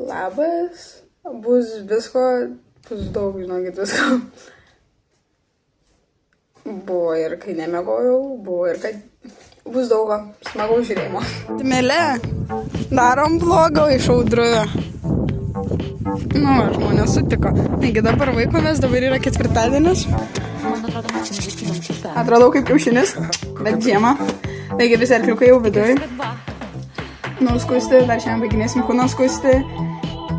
Labas. Bus visko, bus daug, žinokit, visko. Buvo ir kai nemegojau, buvo ir kad bus daug smagaus žiūrėjimo. Mėlė, darom vlogą iš audruvio. Nu, žmonės sutiko. Taigi dabar vaikomės, dabar yra ketvirtadienis. Atrodau kaip kiaušinis, bet žiemą. Taigi visi arkliukai jau viduj. Nuskusti, dar šiandien baiginėsim kūną skusti.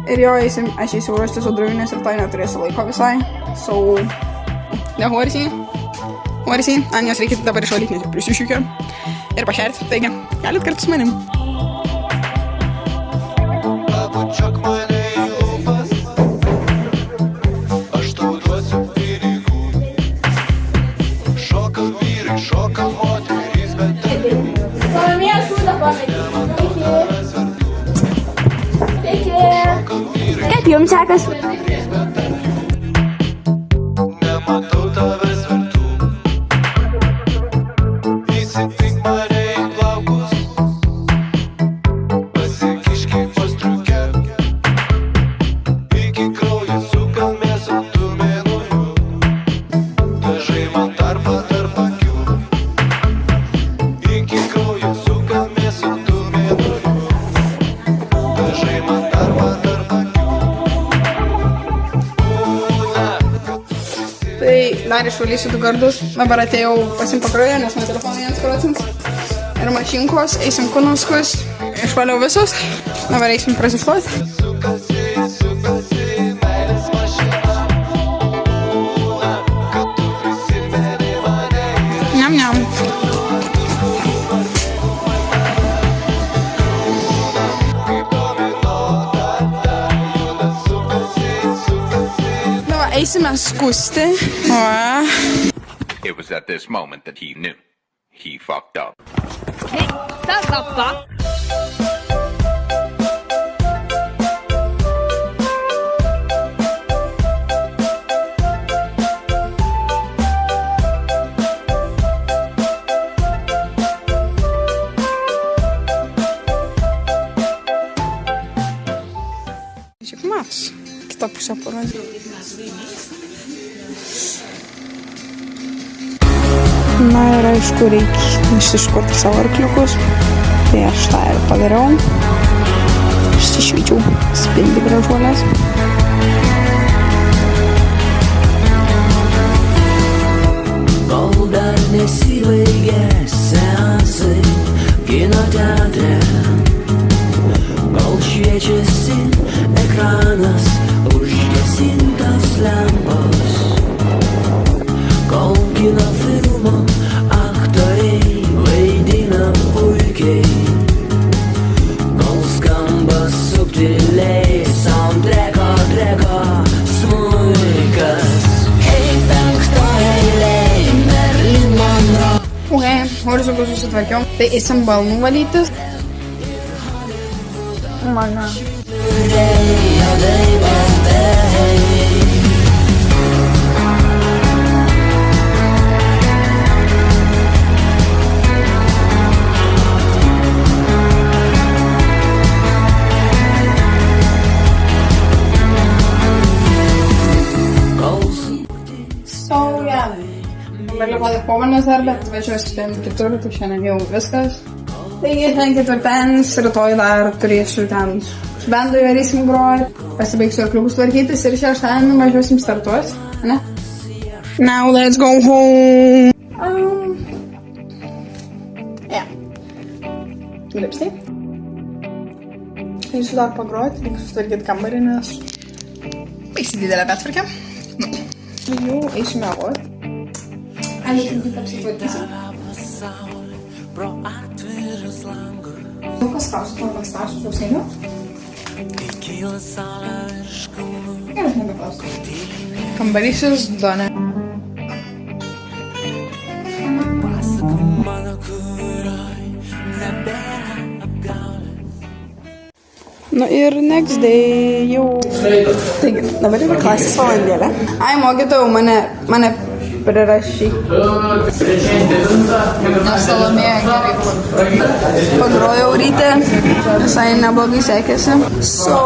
Ir jo, aš eisiu ruoštis audruvinės ir tai neturėsiu laiko visai. So, nehuorsi. Huorsi, jos reikia dabar išvalyti, nes jau prisišiukė. Ir pašerti, taigi, galit kartu su manim. Kaip jums sekas? Dar išvalysiu 2 kartus. Dabar atėjau pasim pakroję, nes man telefoną 1%. Ir mašinkos, eisim kūnuskus. Išvaliau visus. Dabar eisim prasišluoti. Niam, niam. Eisime skusti. It was at this moment that he knew. He fucked up. Hey, stop. Šiek mas. Kita pusė parodė. Na ir aišku, reikia išsiškuoti savo arkliukus. Tai aš tą ir padariau. Išsišvyčiau, spindi gražuolės. Kol dar nesibaigė seansai kino teatre, kol šviečiasi ekranas, užgesintos lempos, kol kino filmo aktoriai vaidina puikiai, kol skamba subtiliai soundtracko smuikas. Hey, 5 eilėj, Marilyn Monroe. Horisukus susitvarkiau. Tai eisim balnų valytis. Mano. Beliko tik pomanės dar, bet važiuosiu ten kitur, tai šiandien jau viskas. Taigi, šiandien ketvirtadienis, rytoj dar turėsiu ten su bendu varysim groti, pasibaigsiu arkliukus tvarkytis ir šeštadienį važiuosim startuos, ne? Now let's go home! Lipstai. Eisiu dar pagroti, reikia sutvarkyti kambarį, nes baisi didelė betvarkė. Jau eisiu miegoti. Aš tik apsitvarkysiu. Daug kas klausiu, to pakstausiu sausainių? Gerai, nebeklausiu. Kambarysis Donė. Nu ir next day jau. Taigi, dabar yra klasės valandėlė. Ai, mokytojau, mane prirašyk. Salomėja gerai pagrojau ryte, visai neblogai sekėsi. So,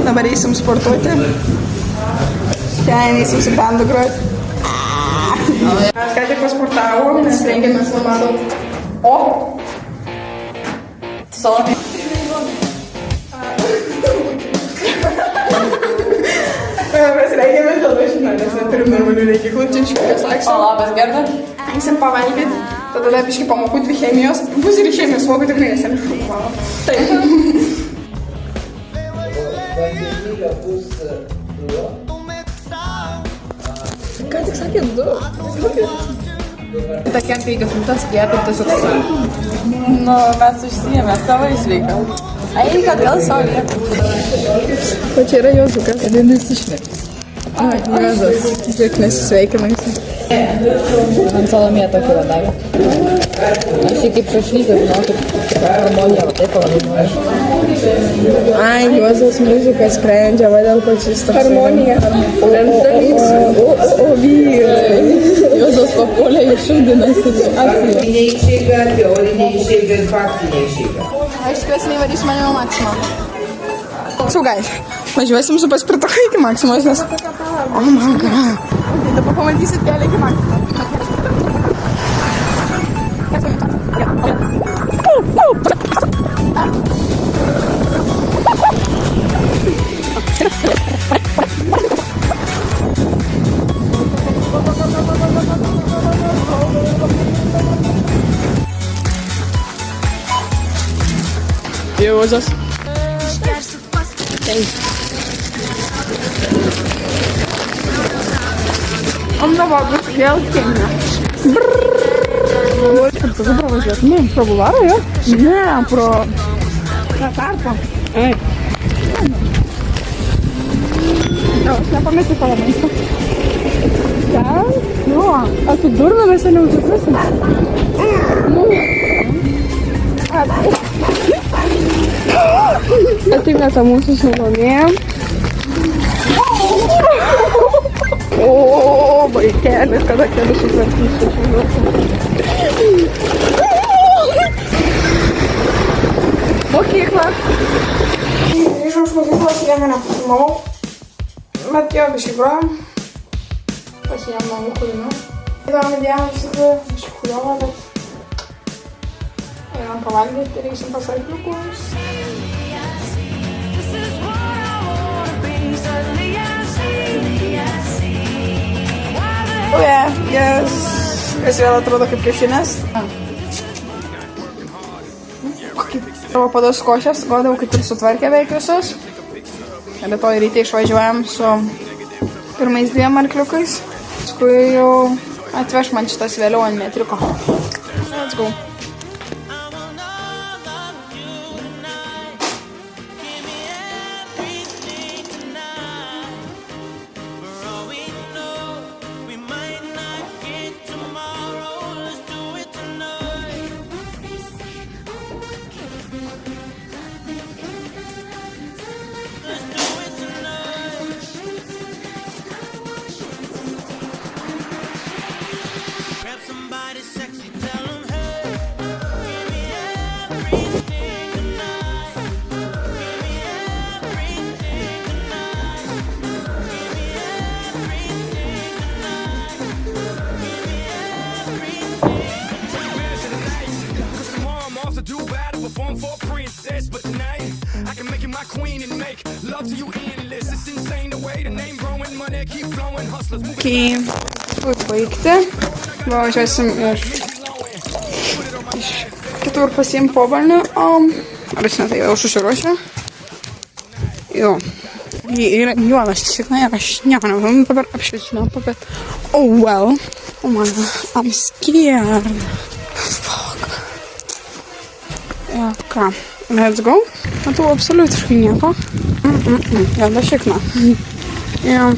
dabar eisim sportuoti. Ten eisim su bandu groti. Mes ką tik pasportavau, nes rengiamės labai daug. O! Salomėja. Mes rengiamės dėl mašiną, nes neturim normalių reikiklų, čia iškūrės laksim. O, labas, Gerda. Eisim pavalgyti, tada dar biškai pamokų 2 chemijos. Bus ir chemijos, moku tikrai nesam. Taip. Vandenilio bus 2. Ką tik sakė 2? Tokia 5 minutės, jie apie tiesiog. Nu, mes užsijėmė savo išveiką. Eik atgal savo vietą. O čia yra Jozukas. Ir nesišnekis. Ai, Jozas. Žiūrėk, nesisveikinai. Man Salomėja tokį vadavė. Aš jį kaip šašlyką, žinau, kaip harmoniją, taip pavadinau. Ai, Jozas muzika sprendžia, vadėl pačiais toks. Harmonija. O vyrai. Jozas papuolė į šūdiną situaciją. Neišeiga, teorinė išeiga ir faktinė išeiga. Aš tikiuosi nevarys mane į Maksimą. So, guys, važiuosim su paspirtuku iki Maksimos, nes... Oh my god. Dabar pamatysit kelią iki Maksimos. Jozas. Он давай, вėl kėmė. Kur tu pravažiuoti? Ne, pro Bularą, jo? Ne, pro tarpą. Ai. Jo, aš nepametu parlamentą. Ten? Jo. A tu durna mes seniau užduosim? Nu. Atimeta mūsų Salomėja. O, baikelis, kada kelius sutvarkysiu. Mokykla. Grįžau iš mokyklos, jie mane pasimau. Bet jo, biškai grojom. Pasiėmė namų kūrinių. Įdomi diena, iš tikrųjų, biškai kuriova, bet... Einam pavalgyti ir eisim pas arkliukus. O jas vėl atrodo kaip kiaušinės. Savo pados košės, godau kaip ir sutvarkė veik visus. Rytoj ryte išvažiuojam su pirmais 2 arkliukais. Paskui jau atveš man šitas vėliau ant metriuko. Let's go. Kai baigti, važiuosim iš kitur pasiim pobalnių, ar aš netai jau susiruošiu. Jo, yra juodas šikna ir aš nieko nevarum dabar apšviečinau papėt. Oh well, oh my god, I'm scared. Fuck. Ja, ką, let's go. Matau absoliutiškai nieko. Juoda šikna. Jo.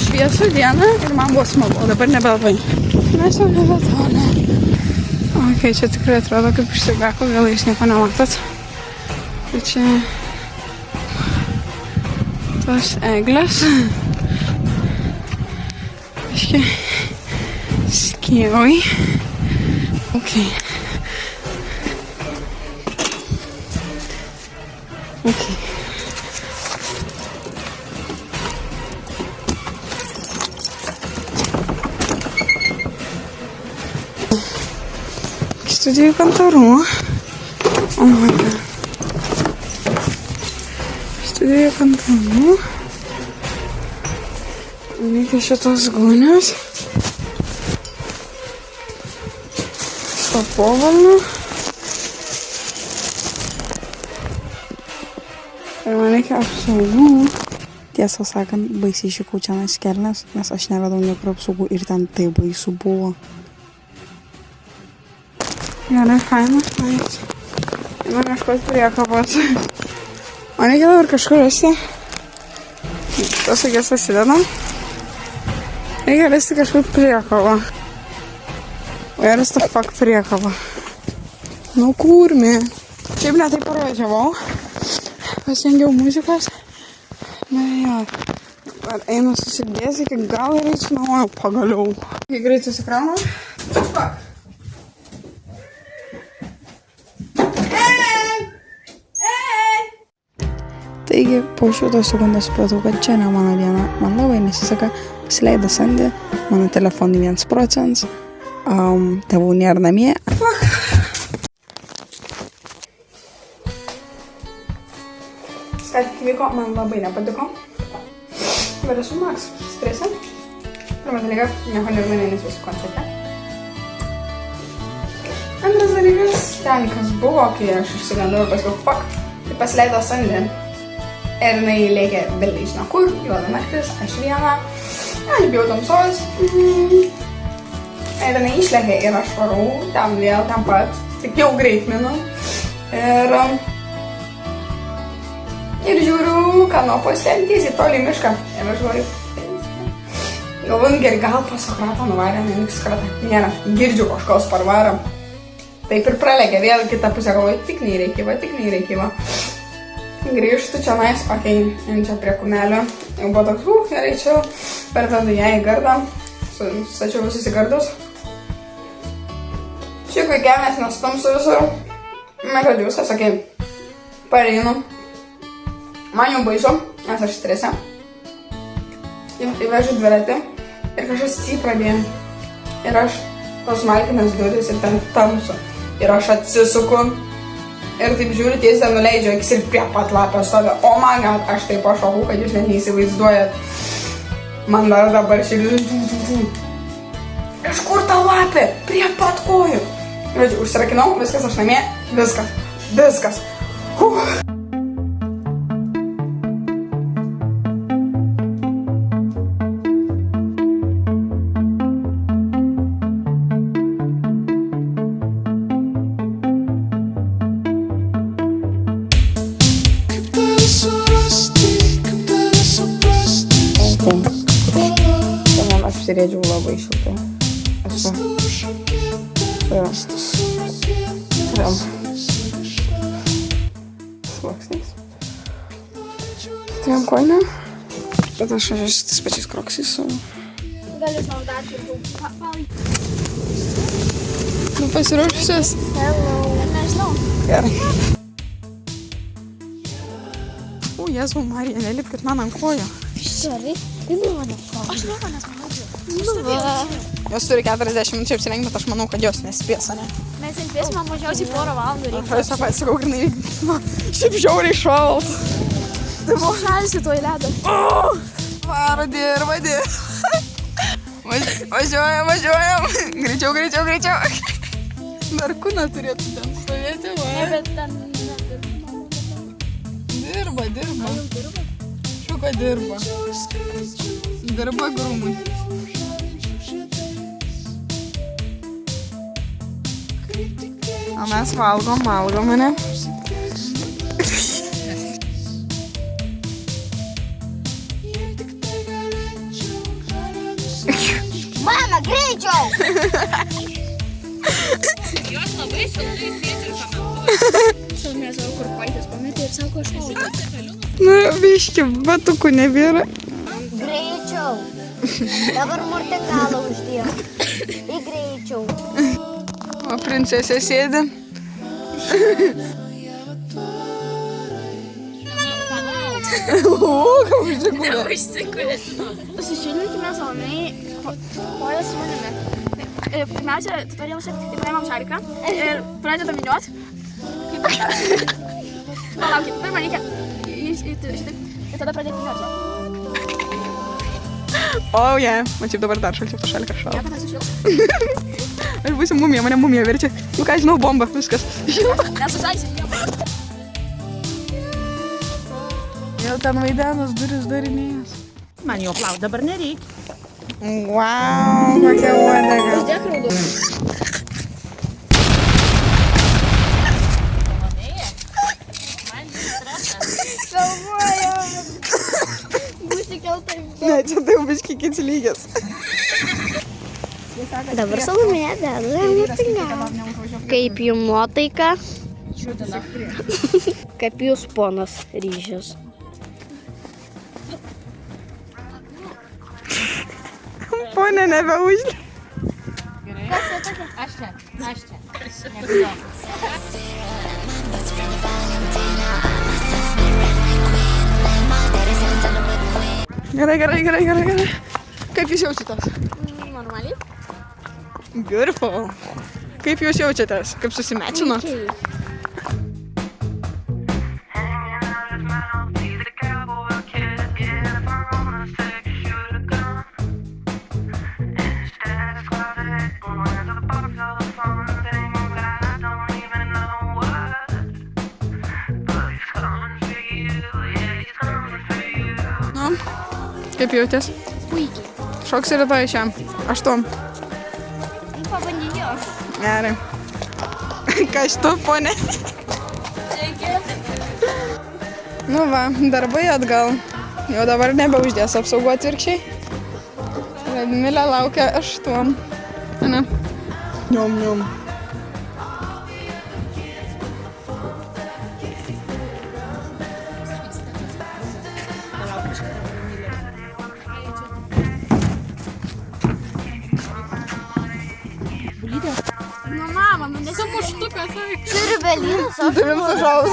Šviesų dieną ir man buvo smagu, o dabar nebelabai. Mes jau nebetolė. Ok, čia tikrai atrodo kaip išsigako, gal jūs nieko nematot. Tai čia... tos eglės. Aiškiai. Skėvai. Okay. Okay. Studijų kantorų. Oh my god. Studijų kantorų. Reikia šitos gūnios. Stopovalną. Ir man reikia apsaugų. Tiesą sakant, baisiai šikau čia kelnes, nes aš neradau niekur apsaugų ir ten tai baisu buvo. Gerai, fainas, fainas. Man kažkas priekabos. Man reikia dabar kažkur rasti. Tos agės pasidedam. Reikia rasti kažkur priekabą. Where is the fuck priekaba? Nu kurmi. Šiaip netai parodžiavau. Pasiengiau muzikos. Na jo. Ar einu susidės iki gal ir įsinuoju pagaliau. Kai greit susikraunu. Fuck. Taigi, po šitos sekundės supratau, kad čia ne mano diena. Man labai nesiseka. Sileido sandė. Mano telefonai 1%. Tėvų nėra namie. Fuck. Ką tik vyko, man labai nepatiko. Bet esu Max strese. Pirmas dalykas, nieko nežinai, nes visų koncerte. Antras dalykas, ten kas buvo, kai aš išsigandau ir pasakiau, fuck, tai pasileido sandė. Ir jinai lėkė vėl nežinau kur, juoda naktis, aš viena. Aš bijau tamsos. Ir jinai išlėkė ir aš varau ten vėl, ten pat, tik jau greitminu. Ir žiūriu kanopose, tiesiai toli mišką. Ir aš galvoju, gerai, gal po Sokratą nuvarė, neliks kratą. Nėra, girdžiu kažkos parvarą. Taip ir pralėkė, vėl kitą pusę galvoju, tik neįreikyva. Grįžtu čia nais, okei, čia prie kumelio. Jau buvo toks, gerai, čia per tada ją į gardą. Stačiau visus į gardus. Čikui kemės nestumsiu visur. Man žodžiu, viskas, okei. Pareinu. Man jau baisu, nes aš strese. Įvežu dviratį. Ir kažkas jį pradėjo. Ir aš tos malkinės duris ir ten tamsu. Ir aš atsisuku. Ir taip žiūriu, tiesiai nuleidžiu akis ir prie pat lapio stovi. O man, aš taip pašokau, kad jūs net neįsivaizduojat. Man dar dabar širdis. Kažkur ta lapė, prie pat kojų. Žodžiu, užsirakinau, viskas aš namie, viskas. Šiandien apsirėdžiau labai šiltai. Esu. Sluoksniais. Trijom kojinėm. Bet aš važiuosiu tais pačiais kroksais su... Gali savo dar ir Nu pasiruošusios? Nežinau. Gerai. Jėzau, Marija, nelipkit man ant kojo. Sorry, tai buvo ne ko. Aš nieko nesmanau. Jos turi 40 minučių apsirengti, bet aš manau, kad jos nespės, ne? Mes nespėsime mažiausiai porą valandų reikia. Aš tą sakau, grinai, šiaip žiauriai šalt. Tai buvo šalsi to į ledą. Varo, dirba. Važiuojam. Greičiau. Dar kūna turėtų ten stovėti, va. Ne, bet ten... Dirba. Šuka dirba. Dirba grūmai. O mes valgom, ne? Mama, greičiau! Jos labai šiltai sėdžiu šiuo metu. Šalmė savo kurpaitės pametė ir sako, aš valgau. Nu, biški, batukų nebėra. Greičiau. Dabar mortekalą uždėjau. Į greičiau. O princesė sėdi. O, ką užsikūrė. Susišildinkime salomėjai kojas su manimi. Pirmiausia, tutorialuose paimam šariką ir pradedam vyniot. Palaukit, pirmą reikia šitaip ir tada pradėti vynioti. O, je, man šiaip dabar dar šalčiau, to šaliką šalą. Kad sušils. Aš būsiu mumija, mane mumija verčia. Nu ką, žinau, bomba, viskas. Nesužaisi. Jau ten vaidenas duris darinėjas. Man jo plaut dabar nereikia. Wow, kokia uodega. Uždėk raudų. Būsi keltai. Ne, čia tai jau biški kits lygis. Dabar salomėja deda mortekalą. Kaip jum nuotaika? Kaip jūs, ponas Ryžis? Pone, nebeužlė. Aš čia. Gerai. Kaip jūs jaučiatės? Normaliai. Beautiful. Kaip jūs jaučiatės? Kaip susimečino? Nu, kaip jautės? Puikiai. Šoks rytoj šiam. 8. Pabandyk jo. Gerai. Kas tu, ponė? Nu va, darbai atgal. Jau dabar nebeuždės apsaugų atvirkščiai. Radmilė laukia 8. Ne. Niom. Nu, mama, nu nesimuštukas. Turiu belynus, aš Turim sušaus.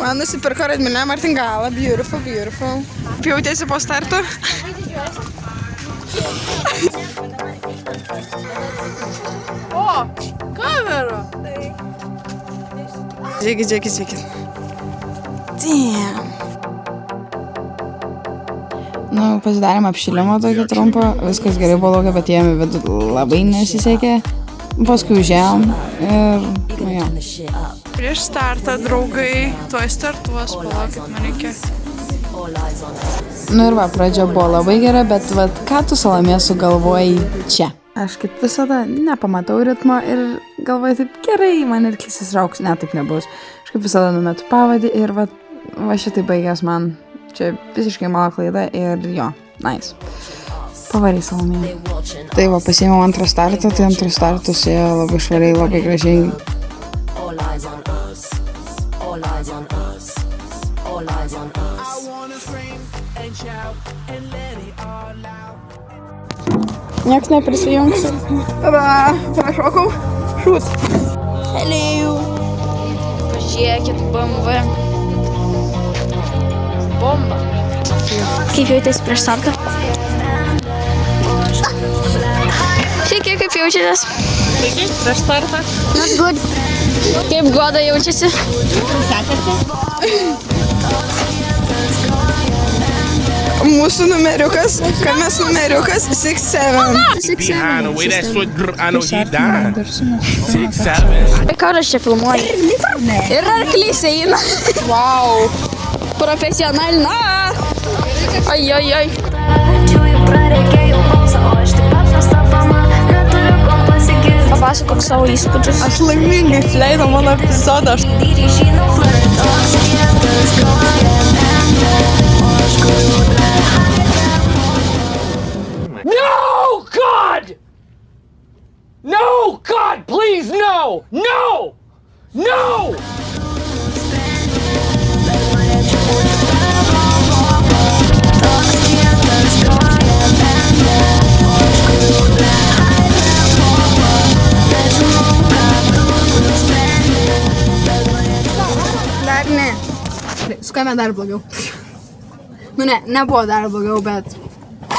Man nusipirko Radmilė martingalą. Beautiful. Kaip jautėsi po starto? O, kamera. Žiūrėkit. Damn. Nu, pasidarėm apšilimą tokį trumpą. Viskas gerai buvo laukia, bet jiem vidų labai nesisekė. Paskui užėjom ir nu jo. Prieš startą, draugai, tuoj startuos, palaukit, man reikia. Nu ir va, pradžia buvo labai gera, bet vat, ką tu Salomė sugalvojai čia? Aš kaip visada nepamatau ritmo ir galvoju taip gerai, man ir klisis rauks, ne, taip nebus. Aš kaip visada numetu pavadį ir va šitai baigęs man. Čia visiškai mano klaida ir jo, nice. Pavarai Salomė. Tai va, pasiėmiau antrą startą, tai antrą startą sėjo labai švariai, labai gražiai. Nieks neprisijungs. Tada prašokau. Šūt. Hello. Pažiūrėkit, BMW. Bomba. Kaip jautėsi prieš startą? Sveiki, kaip jaučiatės? Sveiki, prieš startą. Not good. Kaip Goda jaučiasi? Mūsų numeriukas, kames numeriukas 6-7. Behind the way that short I know he died. 6-7. Ką aš čia filmuoju? Ir arklys eina. Wow. Profesionalna. Oi. Papasakok savo įspūdžius. Aš laimingai leidau mano epizodą. Please, no! No! No! Dar ne. Su kame dar blogiau. Nu ne, nebuvo dar blogiau, bet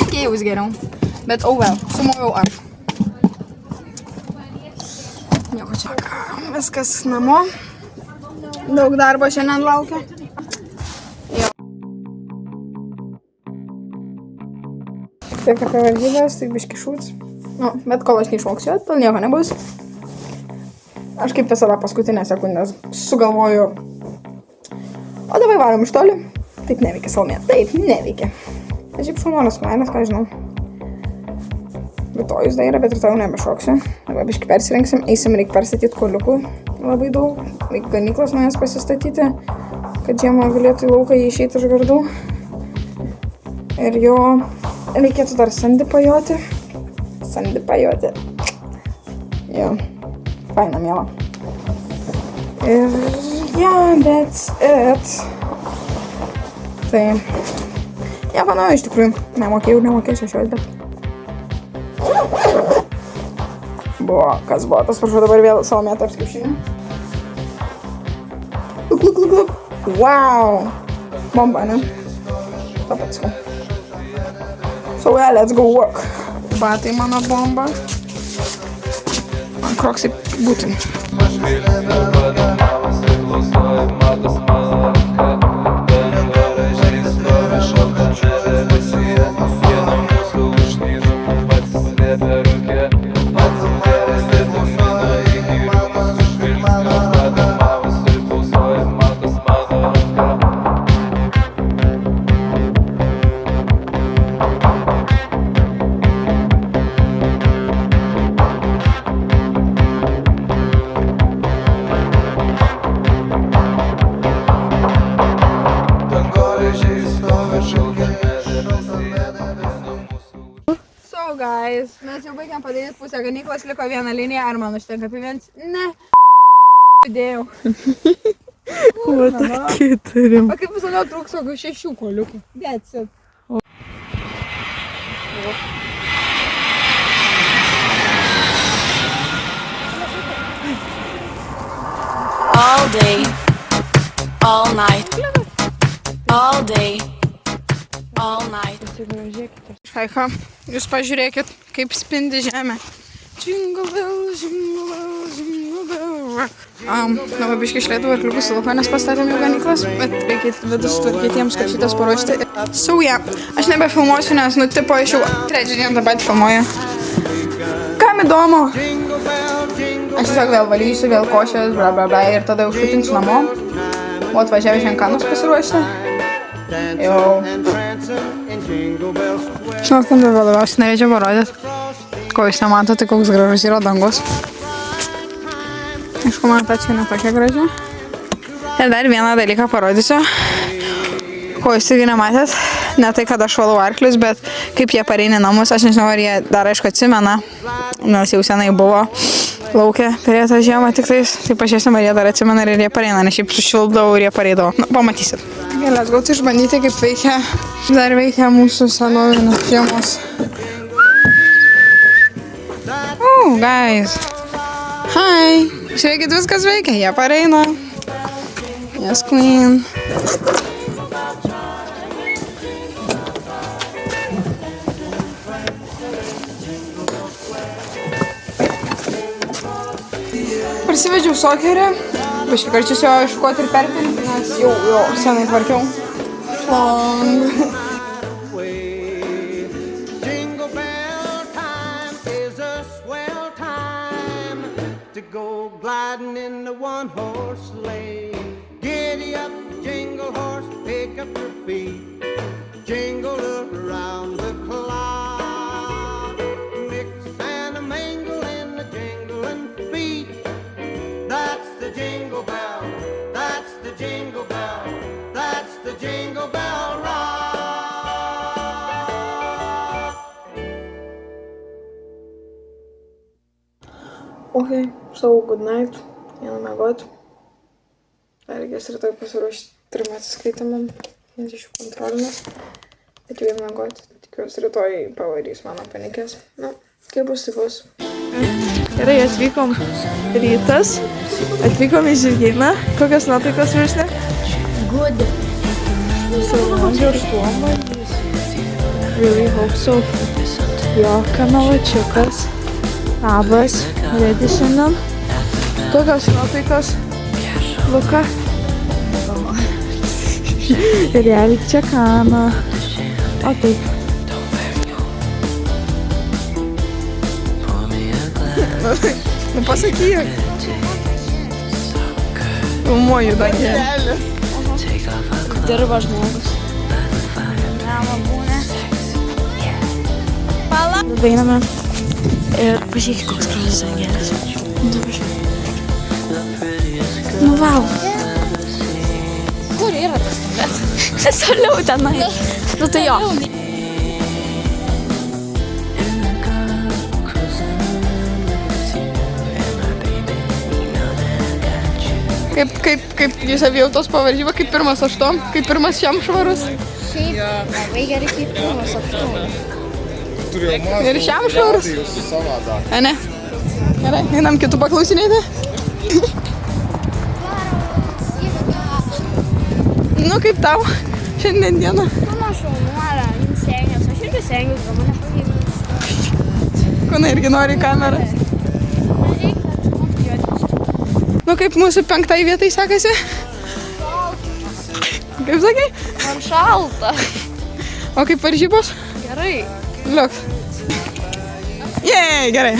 kejaus geriau. Bet oh well, sumojau aš. Nieko čia. Viskas namo. Daug darbo šiandien laukia. Tiek apie varžybas, tai biški šūts. Nu, bet kol aš neišmoksiu, tol nieko nebus. Aš kaip visada paskutinės sekundės sugalvoju. O dabar varom iš toli. Taip neveikia Salomė, taip neveikia. Aš šiaip šaunuolis kainas, ką žinau. Rytojus dar yra, bet rytoj nebešoksiu. Dabar biškai persirengsim, eisim, reikia perstatyti koliukų labai daug. Reikia ganyklas nuo jas pasistatyti, kad žiemą galėtų į lauką išeiti iš gardų. Ir jo reikėtų dar sandį pajoti. Sandį pajoti. Jo, faina miela. Ir yeah, that's it. Tai, nieko naujo iš tikrųjų. Nemokėjau 16, bet buvo, kas buvo, tas prašau dabar vėl Salomė tarps kiaušinių. Luk. Wow! Bomba, ne? Tapatsko. So yeah, let's go work. Batai mano bomba. Man kroksai būtin. Guys, mes jau baigiam padaryti pusę ganyklos, liko viena linija, ar man užtenka apivens? Ne, judėjau. O tokį turim. O kaip visada trūks kokių 6 koliukų. That's it. All day, all night, all day, all night. Šaika, jūs pažiūrėkit, kaip spindi žemė. Jingle bell, jingle bell, jingle bell. Dabar biškai išleidau arkliukus į lauką, nes pastatėm jau ganyklas, bet reikia vidus sutvarkyti jiems, kad šitas paruošti. So yeah, aš nebefilmuosiu, nes tipo aš jau trečią dieną tą patį filmuoju. Kam įdomu? Aš tiesiog vėl valysiu, vėl košės, bla bla bla, ir tada jau šutinsiu namo. O atvažiavę šiandien kanus pasiruošti. Jau. Žinot, kam dabar labiausiai norėčiau parodyti. Ko jūs nemato, tai koks gražus yra dangus. Aišku, man ta čia netokia graži. Ir dar vieną dalyką parodysiu. Ko jūs irgi nematėt. Ne tai, kad aš valau arklius, bet kaip jie pareina namus. Aš nežinau, ar jie dar aišku atsimena. Nes jau senai buvo laukia prie tą žiemą tik tais. Tai pažiūrėsim, ar jie dar atsimena ir jie pareina. Nes šiaip sušildavau ir jie pareidavo. Nu, pamatysit. Let's go išbandyti, kaip veikia. Dar veikia mūsų senovinės žiemos. Oh, guys. Hi. Žiūrėkit, viskas veikia. Jie pareina. Yes, queen. Prisivedžiau sokerį. Biškai karčius jo iškuoti ir perpilti, nes jau senai tvarkiau. Long. Go gliding in the one-horse sleigh. Giddy up, jingle horse, pick up your feet. Jingle around the clock. Mix and a mingle in the jingling feet. That's the jingle bell. That's the jingle bell. That's the jingle bell rock. Okay. So, good night. Einu miegot. Reikės rytoj pasiruošti 3 atsiskaitimam. Nes iš jų kontrolinės. Bet jau einu miegot. Tikiuosi rytoj pavarys mano panikės. Nu, kaip bus, tai bus. Gerai, atvykom rytas. Atvykom į Žirgyną. Kokios nuotaikos Rusne? Good. Salandžio aštuonvalandys. Really hope so. Jo, kamelačiukas. Labas. Redi šiandien. Kokios nuotaikos? Luka. Realiai čia kana. O taip. Nu pasakyk. Filmuoju Danielį. Dirba žmogus. Einame. Ir pažiūrėk, koks gražus angelis. Nu, vau. Kur yra tas tualetas? Toliau tenai. Nu tai jo. Kaip jūs savijautos pavaržyba, kaip pirmas aštuom, kaip pirmas šiam švarus. Šiaip labai gerai kaip pirmas aštuom. Ir šiam švarus. Ne? Gerai, einam kitų paklausinėti. Nu, kaip tau šiandien dieną? Mano šaunuolė, stengiuosi. Aš irgi stengiuosi, gal mane pavyko. Kuna irgi nori į kamerą. Nu, kaip mūsų 5 vietai sekasi? Kaip sakai? Man šalta. O kaip varžybos? Gerai. Liuk. Jei, gerai.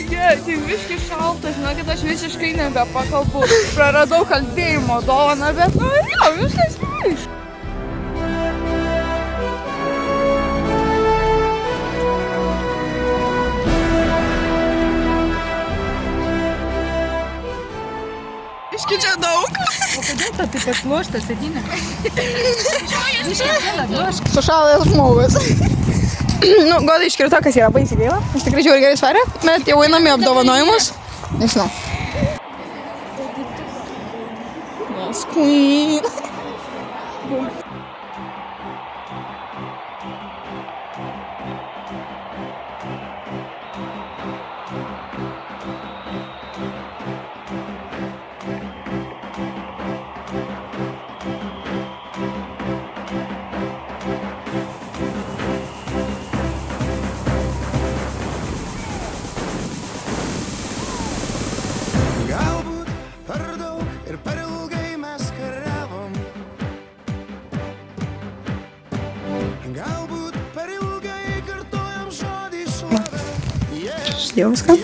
Gerai, tai visiškai šalta, žinokit, aš visiškai nebepakalbu. Praradau kalbėjimo dovaną, bet nu jo, viskas gerai. Iški čia daug. O kodėl ta taip atlošta sėdinė? Sušalęs žmogus. Nu, Goda iškrito, kas yra baisiai gaila. Jis tikrai žiūri gerai svarė, bet jau einam į apdovanojimus. Nežinau. Yes, queen. Galbūt per daug ir per ilgai mes kariavom. Galbūt per ilgai kartojam žodį šlovę. Šdėjau viską.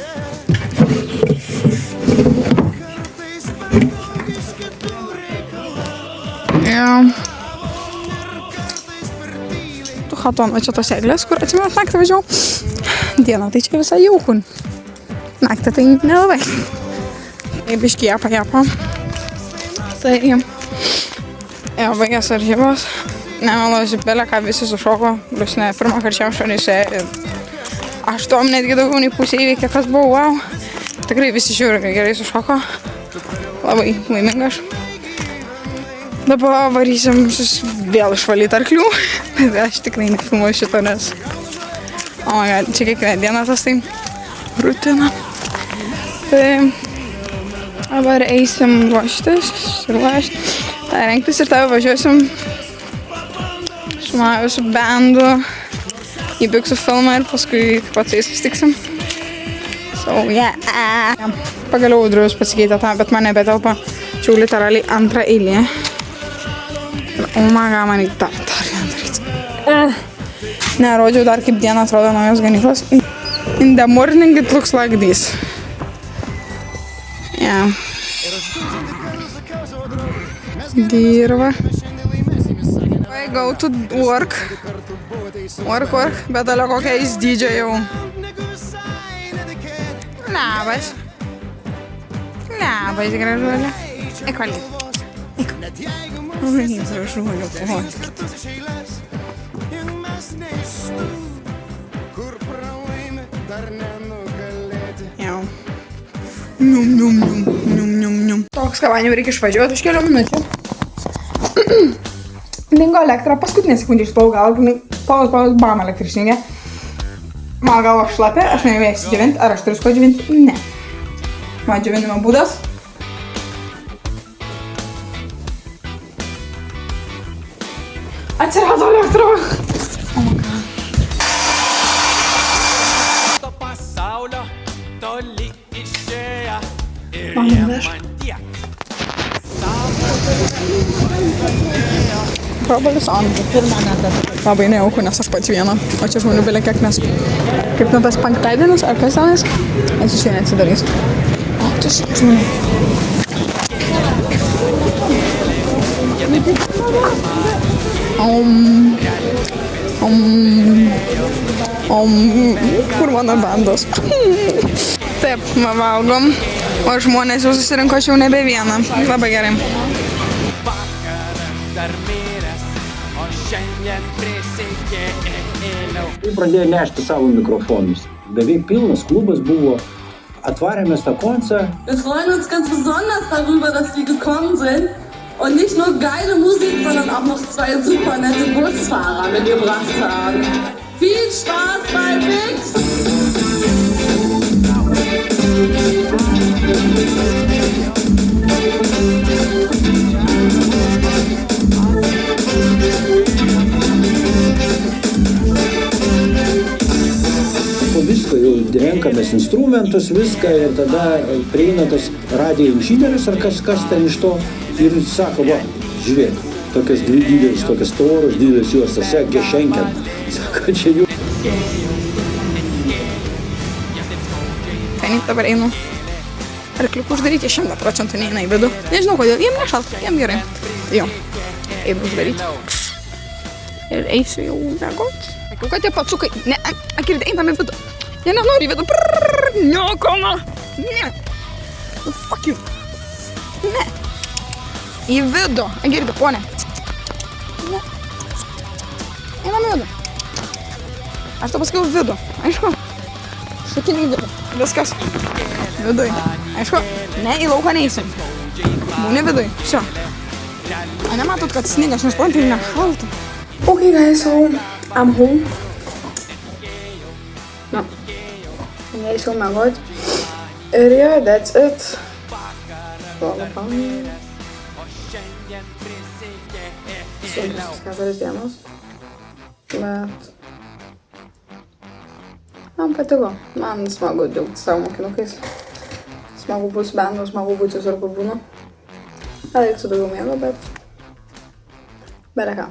Kartais per daug iš kitų reikalų. Jo. Ir kartais per tyliai. Tu Hatono čia tos eglės, kur atsimenat naktį važiavau. Dieną tai čia visai jaukų. Naktį tai nelabai. Biški japa. Tai jo, baigęs varžybos. Nemeluosiu, belė ką visi sušoko. Plius ne pirmą karčiam šalyse. 8 netgi daugiau nei pusė įveikė, kas buvo wow. Tikrai visi žiūri gerai sušoko. Labai laimingas. Dabar varysim vėl išvalyti arklių. Bet aš tikrai nefilmuoju šito, nes čia kiekvieną dieną tas tai rutina. Tai dabar eisim ruoštis, rengtis ir tada važiuosim su bendu į Biksų filmą ir paskui pat su jais susitiksim. So, yeah. Pagaliau Audrius pasikeitė tą, bet man nebetelpa. Čia literaliai antrą eilę. O maga, man reikia dar vieną daryti. Nerodžiau dar kaip dieną atrodo naujos ganyklos. In the morning it looks like this. Yeah. Dirva. I go to work. Work. Bet alio kokia jis dydžio jau. Labas. Labas, gražuolė. Ekolė. Oi, gražuolė, Jau. Toks kavanį reikia išvažiuoti už kelių minučių. Dingo elektra, paskutinė sekundė išspau gal, paulas, bam, elektra išjungė. Mano galva šlapė, aš neįvėjau įsidžiavinti, ar aš turiu su ko džiavinti? Ne. Man džiavinimo būdas. Atsirado elektra. Oh my god. Mano veš. Probalis antrą. Labai nejauku, nes aš pats vieną. O čia žmonių belia kiek, nes kaip nuo tas penktadienis ar kas tenais, nes iš jų neatsidarys. O, čia šiek žmonių. Kur mano bandos? Taip, valgom, o žmonės jau susirinko, aš jau nebe vieną. Labai gerai. Pradėjo nešti savo mikrofonus. Beveik pilnas klubas buvo. Atvarėmės tą koncą. Wir freuen uns ganz besonders darüber, dass wir gekommen sind und nicht nur geile Musik, sondern auch noch 2 super nette Busfahrer mitgebracht haben. Viel Spaß bei Mix! Visko jau renkamės instrumentus, viską ir tada prieina tas radijo inžinierius ar kas ten iš to ir sako, va, žiūrėk, tokios dvi didelis, tokios storos, didelis juostas, gešenkiam. Sako, čia jų. Seniai dabar einu. Arkliukų uždaryti 100% neina į vidų. Nežinau kodėl, jiem nešalta, jiem gerai. Jo, einu uždaryti. Ir eisiu jau mėgoti. Sakiau, kad tie pacukai, ne, Akirdė, einam į vidų. Jie nenori į vidų. Niokoma. Ne. Fuck you. Ne. Į vidų. Akirdė, ponė. Ne. Einam į vidų. Aš tau pasakiau vidų. Aišku? Šakinį į vidų. Viskas. Viduj. Aišku? Ne, į lauką neįsim. Būni viduj. Šio. A nematot, kad sniega, aš nesuprantu, tai nešalta. Okay guys, so I'm home. No. Neįsiu mėgot. Ir yeah, that's it. Sunkios 4 dienos. Bet man patiko. Man smagu džiaugti savo mokinukais. Smagu būti bendu, smagu būti visur, kur būnu. Reiktų daugiau miego, bet bele ką.